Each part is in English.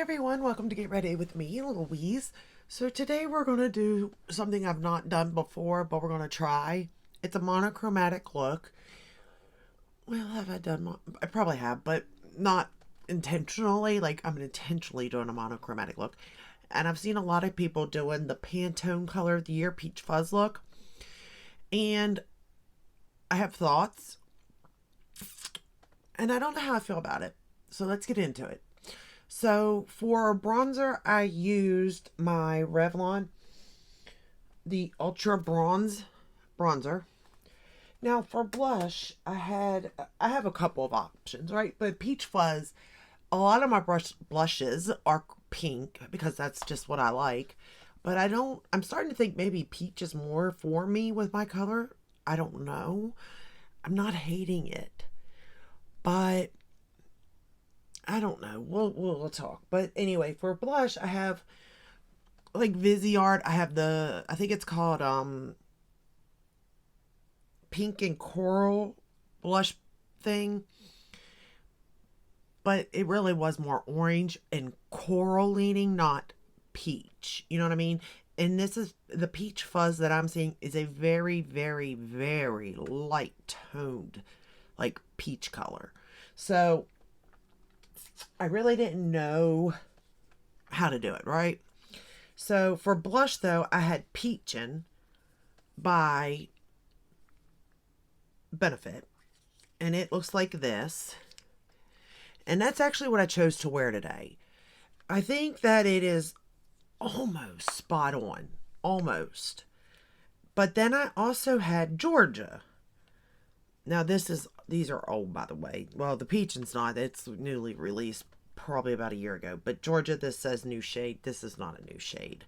everyone, welcome to Get Ready with me, Louise. So today we're going to do something I've not done before, but we're going to try. It's a monochromatic look. Well, have I done? I probably have, but not intentionally. Like, I'm intentionally doing a monochromatic look. And I've seen a lot of people doing the Pantone color of the year peach fuzz look. And I have thoughts. And I don't know how I feel about it. So let's get into it. So for bronzer, I used my Revlon, the Ultra Bronze bronzer. Now for blush, I have a couple of options, right? But Peach Fuzz, a lot of my blushes are pink because that's just what I like. But I'm starting to think maybe peach is more for me with my color. I don't know. I'm not hating it. But I don't know. We'll talk. But anyway, for blush, I have like Viseart. I have I think it's called pink and coral blush thing. But it really was more orange and coral leaning, not peach. You know what I mean? And this is the peach fuzz that I'm seeing is a very, very, very light toned, like peach color. So I really didn't know how to do it, right? So for blush, though, I had Peachin' by Benefit. And it looks like this. And that's actually what I chose to wear today. I think that it is almost spot on. Almost. But then I also had Georgia. Now these are old, by the way. Well, the Peachin's not. It's newly released probably about a year ago. But Georgia, this says new shade. This is not a new shade.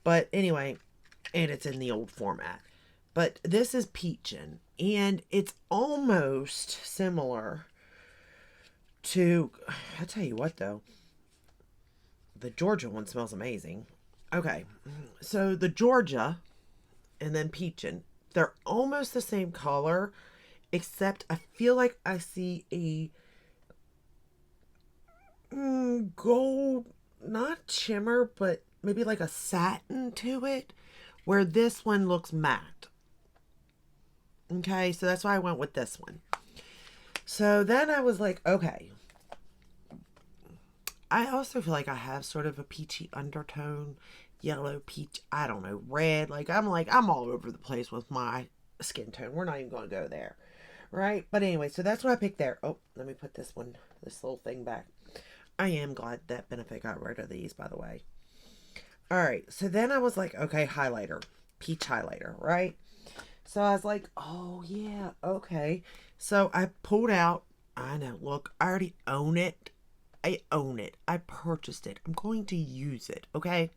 But anyway, and it's in the old format. But this is Peachin'. And it's almost similar to, I'll tell you what though. The Georgia one smells amazing. Okay, so the Georgia and then Peachin', they're almost the same color. Except I feel like I see a gold, not shimmer, but maybe like a satin to it, where this one looks matte. Okay, so that's why I went with this one. So then I was like, okay. I also feel like I have sort of a peachy undertone, yellow, peach, I don't know, red. I'm all over the place with my skin tone. We're not even going to go there. Right? But anyway, so that's what I picked there. Oh, let me put this little thing back. I am glad that Benefit got rid of these, by the way. Alright, so then I was like, okay, highlighter. Peach highlighter, right? So I was like, oh yeah, okay. So I pulled out, I know, look, I already own it. I own it. I purchased it. I'm going to use it, okay?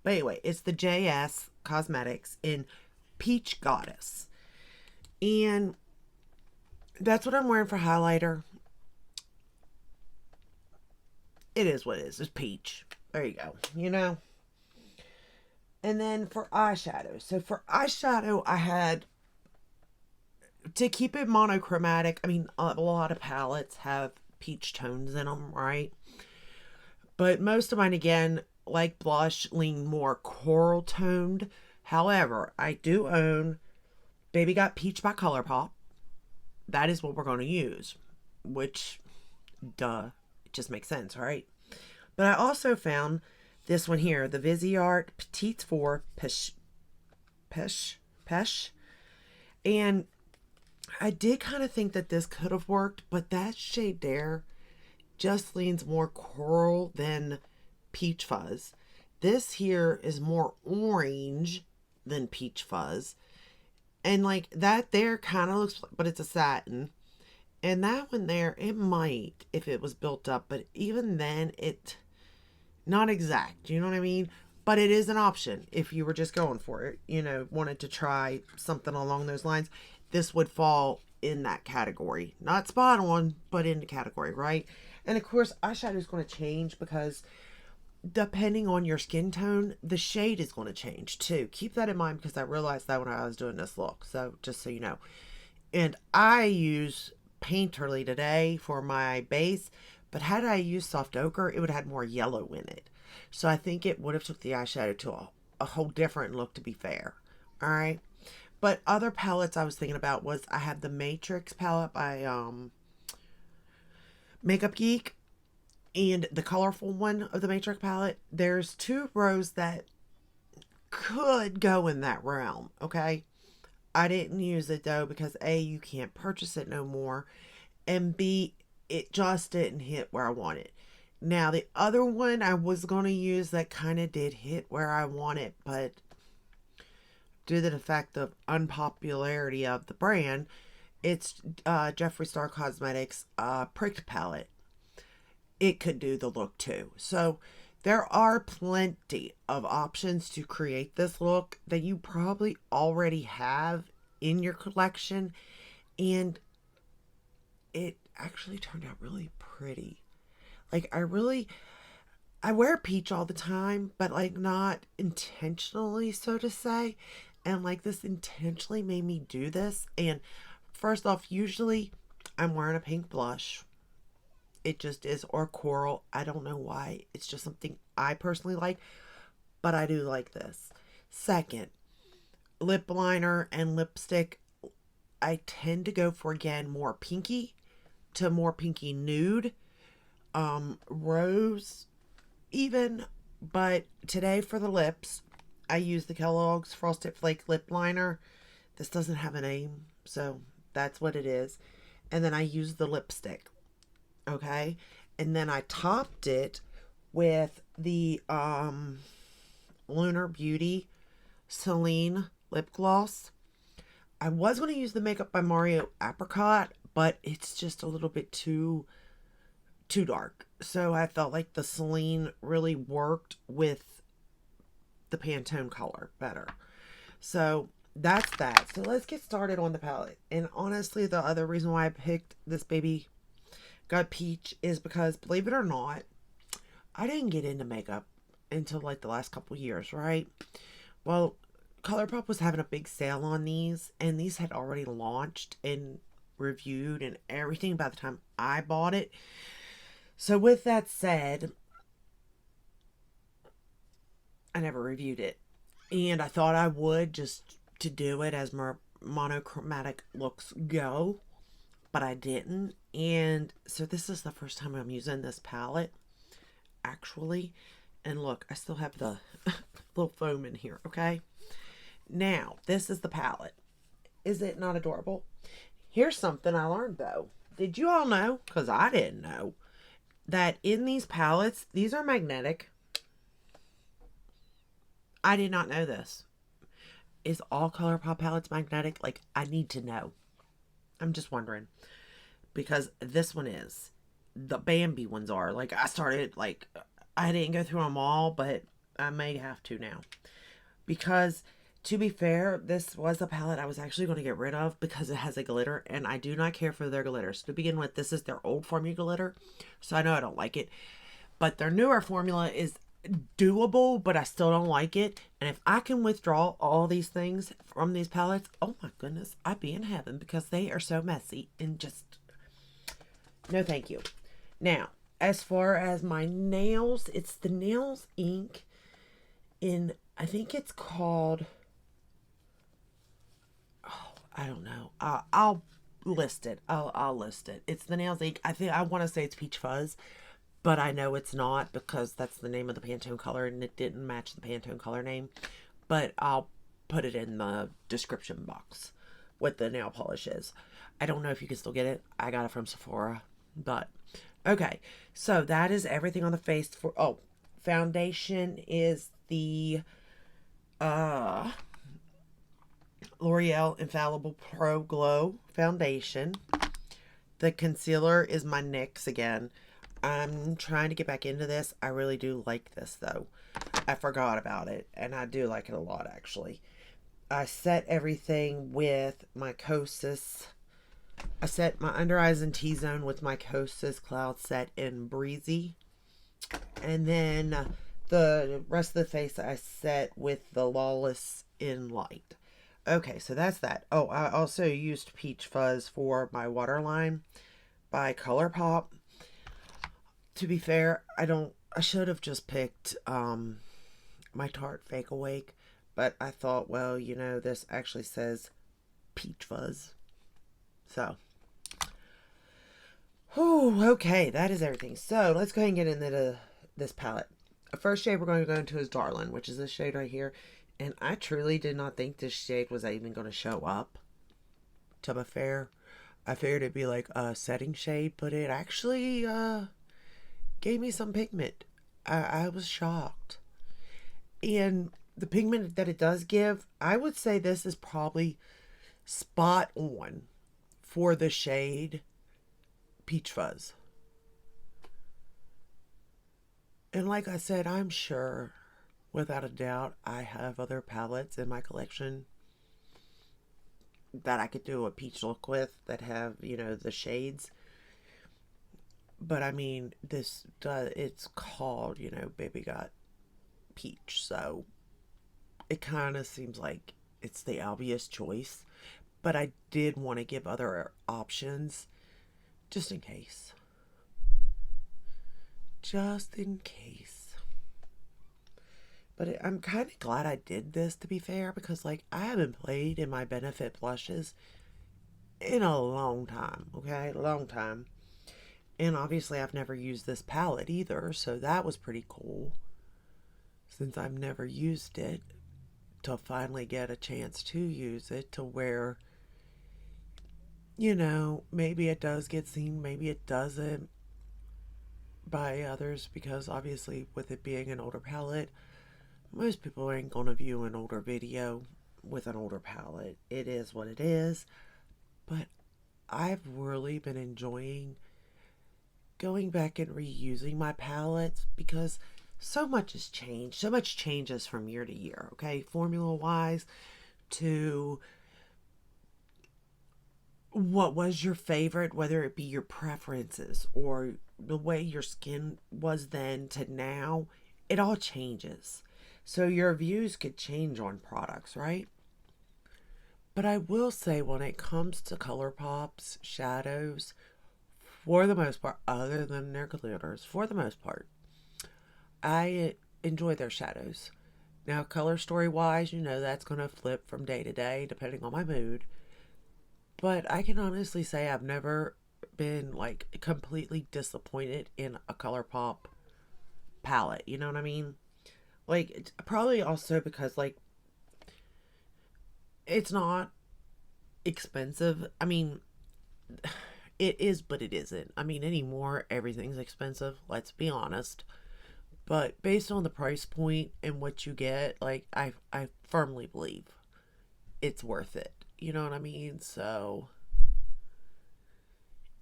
But anyway, it's the JS Cosmetics in Peach Goddess. And that's what I'm wearing for highlighter. It is what it is. It's peach. There you go. You know? And then for eyeshadow. So for eyeshadow, I had, to keep it monochromatic, I mean, a lot of palettes have peach tones in them, right? But most of mine, again, like blush, lean more coral toned. However, I do own Baby Got Peach by ColourPop. That is what we're going to use, which, duh, it just makes sense, right? But I also found this one here, the Viseart Petite 4 Pesh. And I did kind of think that this could have worked, but that shade there just leans more coral than Peach Fuzz. This here is more orange than Peach Fuzz. And like that there kind of looks, but it's a satin. And that one there, it might if it was built up. But even then, not exact. You know what I mean? But it is an option if you were just going for it. You know, wanted to try something along those lines. This would fall in that category. Not spot on, but in the category, right? And of course, eyeshadow is going to change because depending on your skin tone, the shade is going to change too. Keep that in mind because I realized that when I was doing this look. So just so you know. And I use Painterly today for my base, But had I used soft ochre, it would have had more yellow in it. So I think it would have took the eyeshadow to a whole different look, to be fair. All right. But other palettes I was thinking about was I have the Matrix palette by Makeup Geek and the colorful one of the Matrix palette. There's two rows that could go in that realm, okay? I didn't use it though because A, you can't purchase it no more, and B, it just didn't hit where I wanted. Now, the other one I was going to use that kind of did hit where I wanted, but due to the fact of unpopularity of the brand, it's Jeffree Star Cosmetics Pricked Palette. It could do the look too. So there are plenty of options to create this look that you probably already have in your collection, and it actually turned out really pretty. Like, I wear peach all the time, but like not intentionally, so to say. And like this intentionally made me do this. And first off, usually I'm wearing a pink blush. It just is, or coral. I don't know why. It's just something I personally like, but I do like this. Second, lip liner and lipstick. I tend to go for, again, more pinky to more pinky nude. Rose even, but today for the lips, I use the Kellogg's Frosted Flake lip liner. This doesn't have a name, so that's what it is. And then I use the lipstick, okay? And then I topped it with the Lunar Beauty Celine lip gloss. I was going to use the Makeup by Mario Apricot, but it's just a little bit too dark. So I felt like the Celine really worked with the Pantone color better. So that's that. So let's get started on the palette. And honestly, the other reason why I picked this Baby Got Peach is because, believe it or not, I didn't get into makeup until like the last couple years, right? Well, ColourPop was having a big sale on these, and these had already launched and reviewed and everything by the time I bought it. So with that said, I never reviewed it. And I thought I would, just to do it as more monochromatic looks go, but I didn't. And so this is the first time I'm using this palette, actually. And look, I still have the little foam in here, okay? Now, this is the palette. Is it not adorable? Here's something I learned, though. Did you all know, because I didn't know, that in these palettes, these are magnetic? I did not know this. Is all ColourPop palettes magnetic? Like, I need to know. I'm just wondering. Because this one is. The Bambi ones are. Like, I didn't go through them all, but I may have to now. Because, to be fair, this was a palette I was actually going to get rid of because it has a glitter, and I do not care for their glitters. To begin with, this is their old formula glitter, so I know I don't like it. But their newer formula is doable, but I still don't like it. And if I can withdraw all these things from these palettes, oh my goodness, I'd be in heaven, because they are so messy and just no thank you. Now, as far as my nails, it's the Nails ink in, I think it's called, I don't know. I'll list it. I'll list it. It's the Nails ink. I want to say it's Peach Fuzz, but I know it's not because that's the name of the Pantone color and it didn't match the Pantone color name. But I'll put it in the description box what the nail polish is. I don't know if you can still get it. I got it from Sephora, but okay. So that is everything on the face for. Oh, foundation is the L'Oreal Infallible Pro Glow foundation. The concealer is my NYX again. I'm trying to get back into this. I really do like this, though. I forgot about it, and I do like it a lot, actually. I set everything with my Kosas. I set my under eyes and T-zone with my Kosas Cloud Set in Breezy. And then the rest of the face I set with the Lawless in Light. Okay, so that's that. Oh, I also used Peach Fuzz for my waterline by ColourPop. To be fair, I should have just picked my Tarte Fake Awake, but I thought, well, this actually says Peach Fuzz. So, okay, that is everything. So, let's go ahead and get into this palette. The first shade we're going to go into is Darlin', which is this shade right here. And I truly did not think this shade was even going to show up, to be fair. I figured it'd be like a setting shade, but it actually gave me some pigment. I was shocked. And the pigment that it does give, I would say this is probably spot on for the shade Peach Fuzz. And like I said, I'm sure, without a doubt, I have other palettes in my collection that I could do a peach look with that have, the shades. But I mean, it's called, Baby Got Peach. So it kind of seems like it's the obvious choice. But I did want to give other options just in case. Just in case. But I'm kind of glad I did this, to be fair, because like I haven't played in my Benefit blushes in a long time, okay? Long time. And obviously I've never used this palette either, so that was pretty cool. Since I've never used it, to finally get a chance to use it to where, maybe it does get seen, maybe it doesn't by others, because obviously with it being an older palette, most people ain't gonna view an older video with an older palette. It is what it is. But I've really been enjoying going back and reusing my palettes because so much has changed. So much changes from year to year, okay? Formula wise to what was your favorite, whether it be your preferences or the way your skin was then to now, it all changes. So your views could change on products, right? But I will say when it comes to ColourPop's shadows, for the most part, other than their glitters, for the most part, I enjoy their shadows. Now, color story wise, that's going to flip from day to day depending on my mood. But I can honestly say I've never been like completely disappointed in a ColourPop palette. You know what I mean? Like, it's probably also because like it's not expensive. I mean, it is, but it isn't. I mean, anymore everything's expensive. Let's be honest. But based on the price point and what you get, like I firmly believe it's worth it. You know what I mean? So,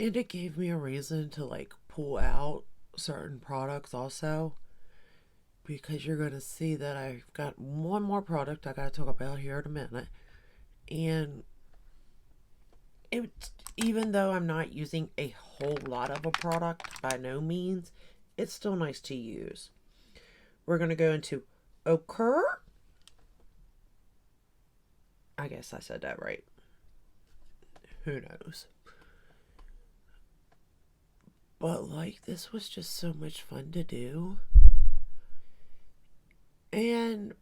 and it gave me a reason to like pull out certain products also, because you're going to see that I've got one more product I got to talk about here in a minute. And even though I'm not using a whole lot of a product, by no means, it's still nice to use. We're going to go into Ochre. I guess I said that right. Who knows? But like, this was just so much fun to do. And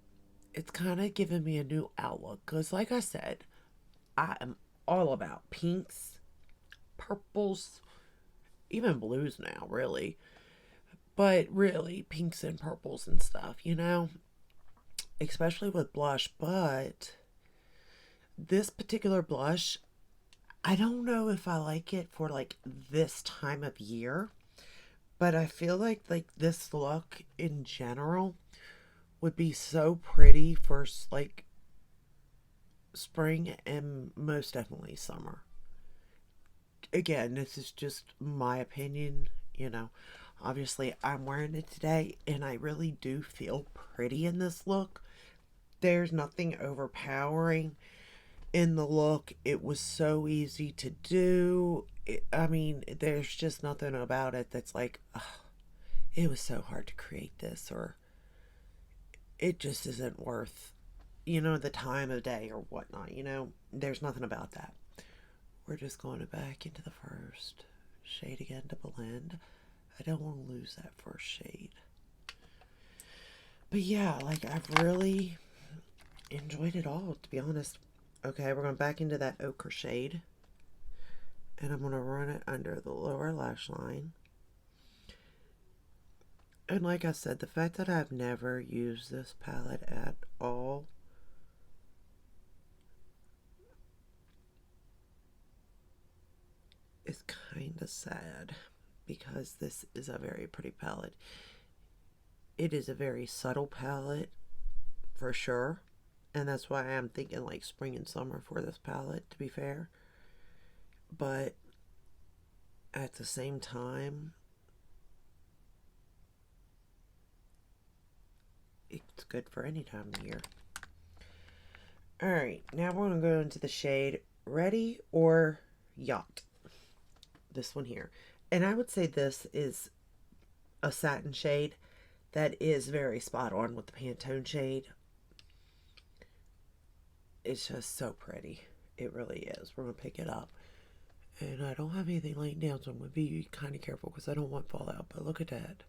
it's kind of given me a new outlook. Because like I said, I am all about pinks, purples, even blues now, really. But really, pinks and purples and stuff, especially with blush. But this particular blush, I don't know if I like it for like this time of year, but I feel like this look in general would be so pretty for like spring and most definitely summer. Again, this is just my opinion, Obviously, I'm wearing it today and I really do feel pretty in this look. There's nothing overpowering in the look. It was so easy to do. I mean, there's just nothing about it that's like, ugh, it was so hard to create this, or it just isn't worth, the time of day or whatnot. There's nothing about that. We're just going back into the first shade again to blend. I don't want to lose that first shade. But yeah, like I've really enjoyed it all, to be honest. Okay, we're going back into that ochre shade. And I'm going to run it under the lower lash line. And like I said, the fact that I've never used this palette at all is kind of sad, because this is a very pretty palette. It is a very subtle palette for sure, and that's why I'm thinking like spring and summer for this palette, to be fair. But at the same time, it's good for any time of year. Alright, now we're going to go into the shade Ready or Yacht. This one here. And I would say this is a satin shade that is very spot on with the Pantone shade. It's just so pretty. It really is. We're going to pick it up. And I don't have anything laying down, so I'm going to be kind of careful because I don't want fallout. But look at that.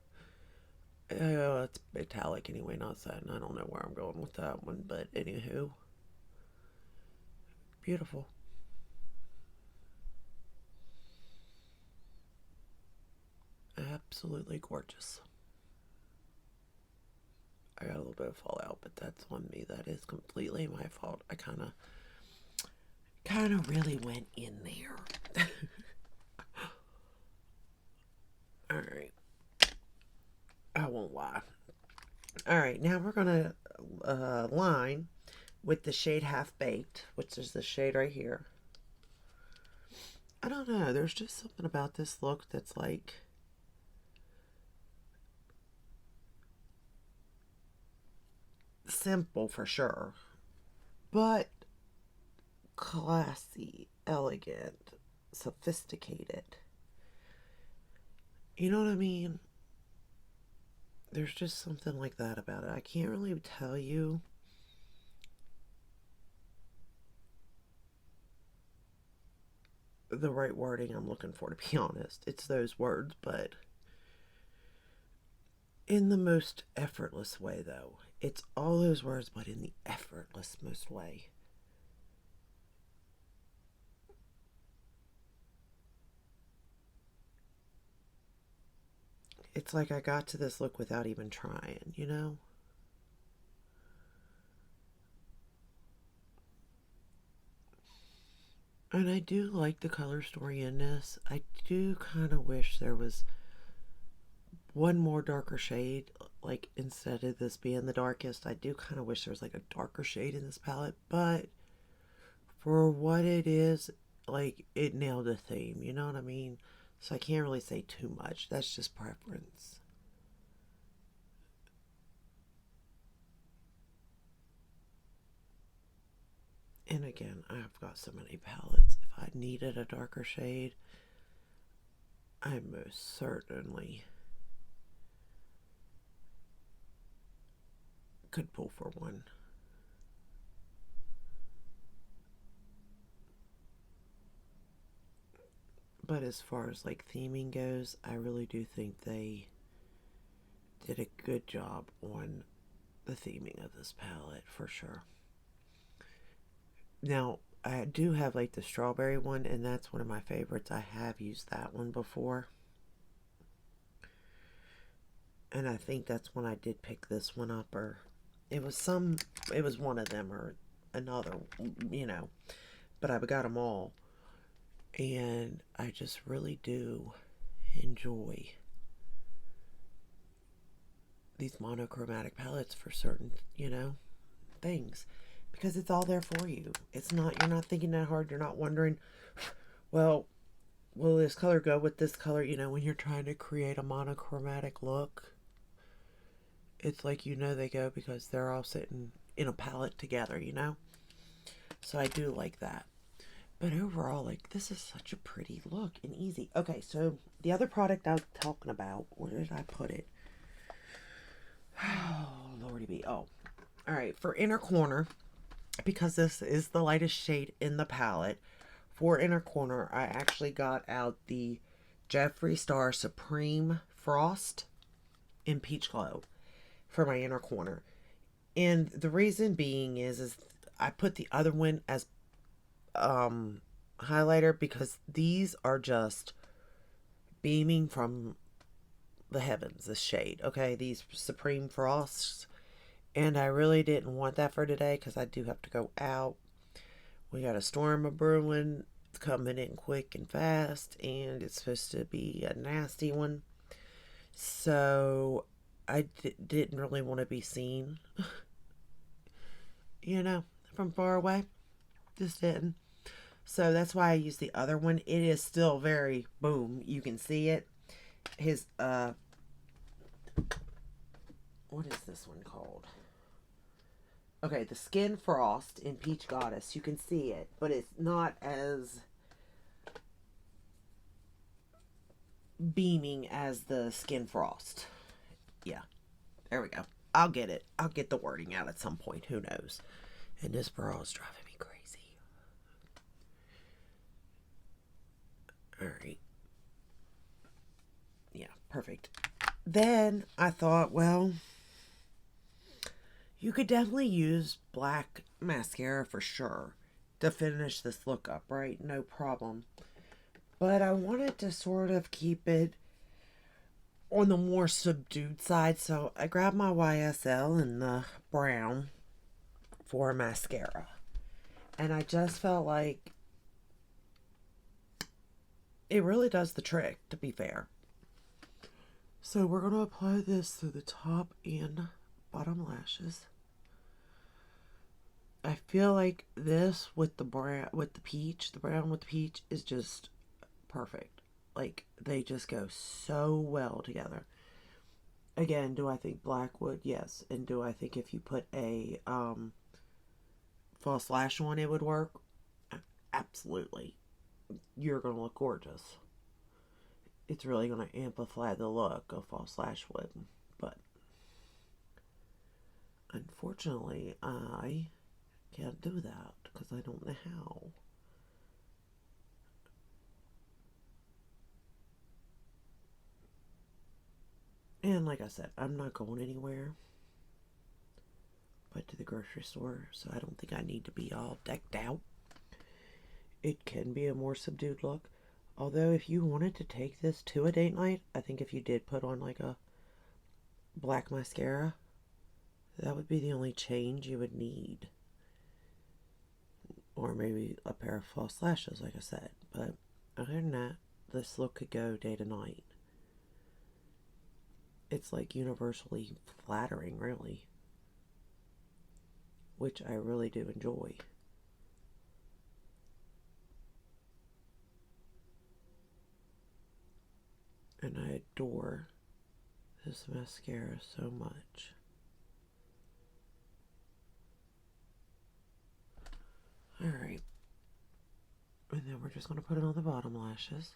It's metallic anyway, not satin. I don't know where I'm going with that one, but anywho. Beautiful. Absolutely gorgeous. I got a little bit of fallout, but that's on me. That is completely my fault. I kind of really went in there. Alright. I won't lie. Alright, now we're going to line with the shade Half Baked, which is the shade right here. I don't know. There's just something about this look that's like... simple for sure, but classy, elegant, sophisticated. You know what I mean? There's just something like that about it. I can't really tell you the right wording I'm looking for, to be honest. It's those words, but in the most effortless way, though. It's all those words, but in the effortless most way. It's like I got to this look without even trying, you know? And I do like the color story in this. I do kind of wish there was one more darker shade, like instead of this being the darkest. I do kind of wish there was like a darker shade in this palette, but for what it is, like, it nailed the theme, you know what I mean? So I can't really say too much. That's just preference. And again, I've got so many palettes. If I needed a darker shade, I most certainly could pull for one. But as far as like theming goes, I really do think they did a good job on the theming of this palette for sure. Now, I do have like the strawberry one, and that's one of my favorites. I have used that one before. And I think that's when I did pick this one up, or it was one of them or another, you know. But I got them all. And I just really do enjoy these monochromatic palettes for certain, you know, things. Because it's all there for you. It's not, you're not thinking that hard. You're not wondering, well, will this color go with this color? You know, when you're trying to create a monochromatic look, it's like, you know, they go because they're all sitting in a palette together, you know? So I do like that. But overall, like, this is such a pretty look and easy. Okay, so the other product I was talking about, where did I put it? Oh, lordy be. Oh, all right. For inner corner, because this is the lightest shade in the palette, for inner corner, I actually got out the Jeffree Star Supreme Frost in Peach Glow for my inner corner. And the reason being is I put the other one as highlighter because these are just beaming from the heavens, this shade. Okay, these Supreme Frosts. And I really didn't want that for today because I do have to go out. We got a storm a brewing coming in quick and fast, and it's supposed to be a nasty one. So I didn't really want to be seen, you know, from far away. Just didn't. So that's why I used the other one. It is still very boom. You can see it. His, what is this one called? Okay, the Skin Frost in Peach Goddess. You can see it, but it's not as beaming as the Skin Frost. Yeah, there we go. I'll get it. I'll get the wording out at some point. Who knows? And this bra is driving me crazy. Alright. Yeah, perfect. Then I thought, well, you could definitely use black mascara for sure to finish this look up, right? No problem. But I wanted to sort of keep it on the more subdued side, so I grabbed my YSL in the brown for mascara. And I just felt like it really does the trick, to be fair. So we're going to apply this to the top and bottom lashes. I feel like this with the brown, with the peach, the brown with the peach is just perfect. Like, they just go so well together. Again, do I think black would? Yes. And do I think if you put a false lash on it would work? Absolutely. You're going to look gorgeous. It's really going to amplify the look of false lash would. But unfortunately, I can't do that because I don't know how. And like I said, I'm not going anywhere but to the grocery store, so I don't think I need to be all decked out. It can be a more subdued look. Although if you wanted to take this to a date night, I think if you did put on like a black mascara, that would be the only change you would need. Or maybe a pair of false lashes, like I said. But other than that, this look could go day to night. It's like universally flattering, really. Which I really do enjoy. And I adore this mascara so much. Alright. And then we're just going to put it on the bottom lashes.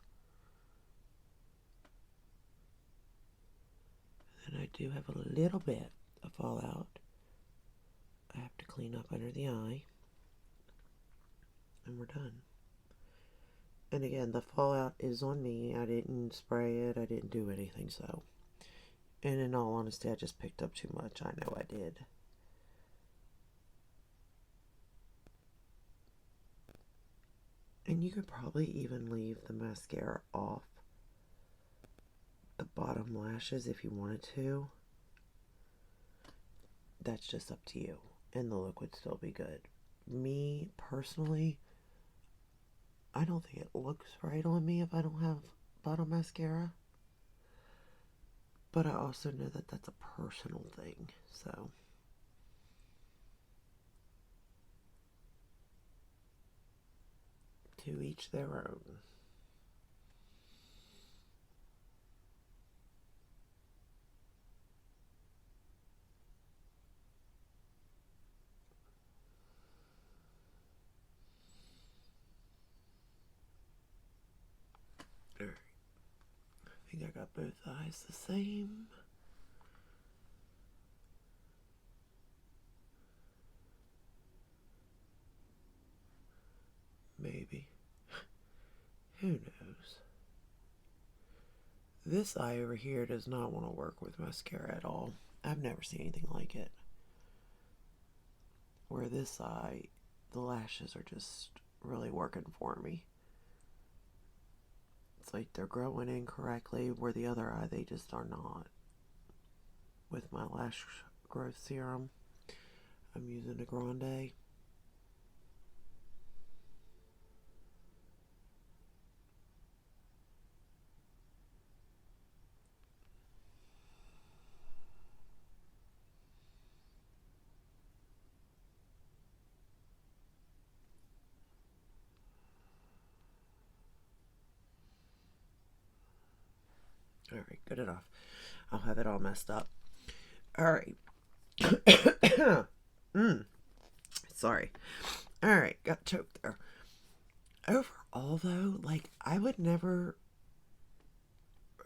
And I do have a little bit of fallout. I have to clean up under the eye. And we're done. And again, the fallout is on me. I didn't spray it. I didn't do anything, so. And in all honesty, I just picked up too much. I know I did. And you could probably even leave the mascara off the bottom lashes if you wanted to. That's just up to you. And the look would still be good. Me, personally, I don't think it looks right on me if I don't have bottom mascara. But I also know that that's a personal thing, so. To each their own. Alright. I think I got both eyes the same. Maybe. Who knows? This eye over here does not want to work with mascara at all. I've never seen anything like it. Where this eye, the lashes are just really working for me. It's like they're growing incorrectly, where the other eye, they just are not. With my lash growth serum, I'm using the Grande. Alright, good enough. I'll have it all messed up. Alright. Sorry. Alright, got choked there. Overall, though, like, I would never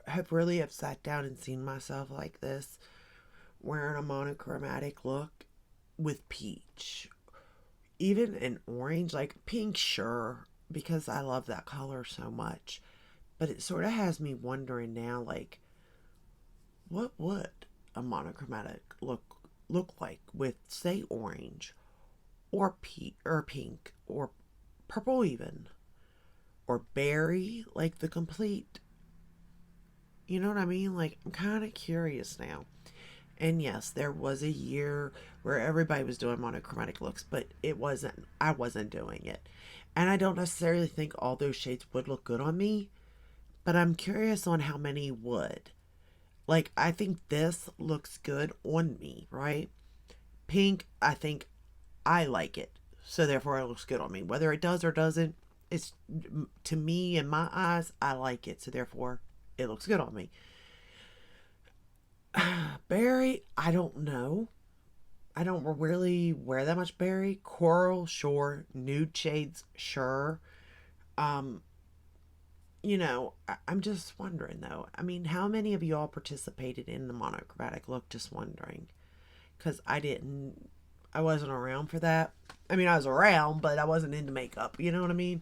have really have sat down and seen myself like this, wearing a monochromatic look with peach. Even an orange, like pink, sure, because I love that color so much. But it sort of has me wondering now, like, what would a monochromatic look like with, say, orange or pink or purple even, or berry, like the complete, you know what I mean? Like, I'm kind of curious now. And yes, there was a year where everybody was doing monochromatic looks, but I wasn't doing it. And I don't necessarily think all those shades would look good on me, but I'm curious on how many would. Like, I think this looks good on me, right? Pink, I think I like it, so therefore it looks good on me. Whether it does or doesn't, it's, to me, in my eyes, I like it, so therefore it looks good on me. Berry, I don't know. I don't really wear that much berry. Coral, sure. Nude shades, sure. You know, I'm just wondering, though. I mean, how many of y'all participated in the monochromatic look? Just wondering. Because I wasn't around for that. I mean, I was around, but I wasn't into makeup. You know what I mean?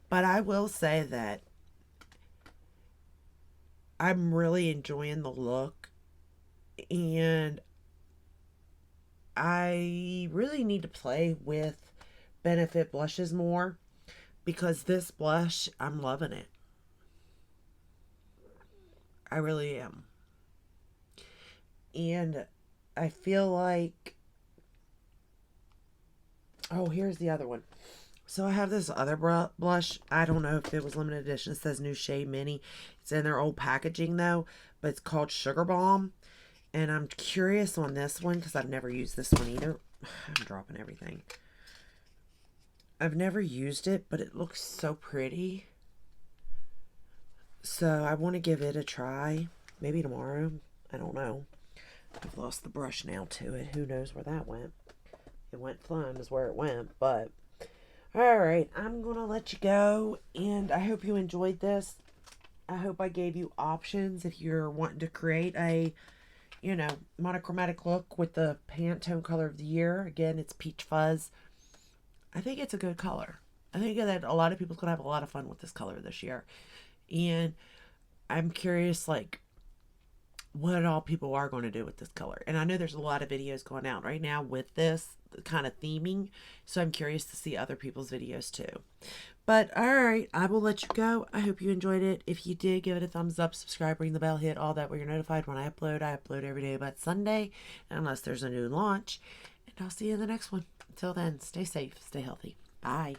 But I will say that I'm really enjoying the look. And I really need to play with Benefit blushes more. Because this blush, I'm loving it. I really am. And I feel like... Oh, here's the other one. So I have this other blush. I don't know if it was limited edition. It says New Shade Mini. It's in their old packaging, though. But it's called Sugar Bomb. And I'm curious on this one because I've never used this one either. I'm dropping everything. I've never used it, but it looks so pretty. So I want to give it a try. Maybe tomorrow. I don't know. I've lost the brush now to it. Who knows where that went. It went flying is where it went. But, alright. I'm going to let you go. And I hope you enjoyed this. I hope I gave you options if you're wanting to create a, you know, monochromatic look with the Pantone color of the year. Again, it's Peach Fuzz. I think it's a good color. I think that a lot of people's going to have a lot of fun with this color this year. And I'm curious, like, what all people are going to do with this color. And I know there's a lot of videos going out right now with this kind of theming. So I'm curious to see other people's videos too. But, alright, I will let you go. I hope you enjoyed it. If you did, give it a thumbs up, subscribe, ring the bell, hit all that where you're notified when I upload. I upload every day but Sunday, unless there's a new launch. And I'll see you in the next one. Until then, stay safe, stay healthy. Bye.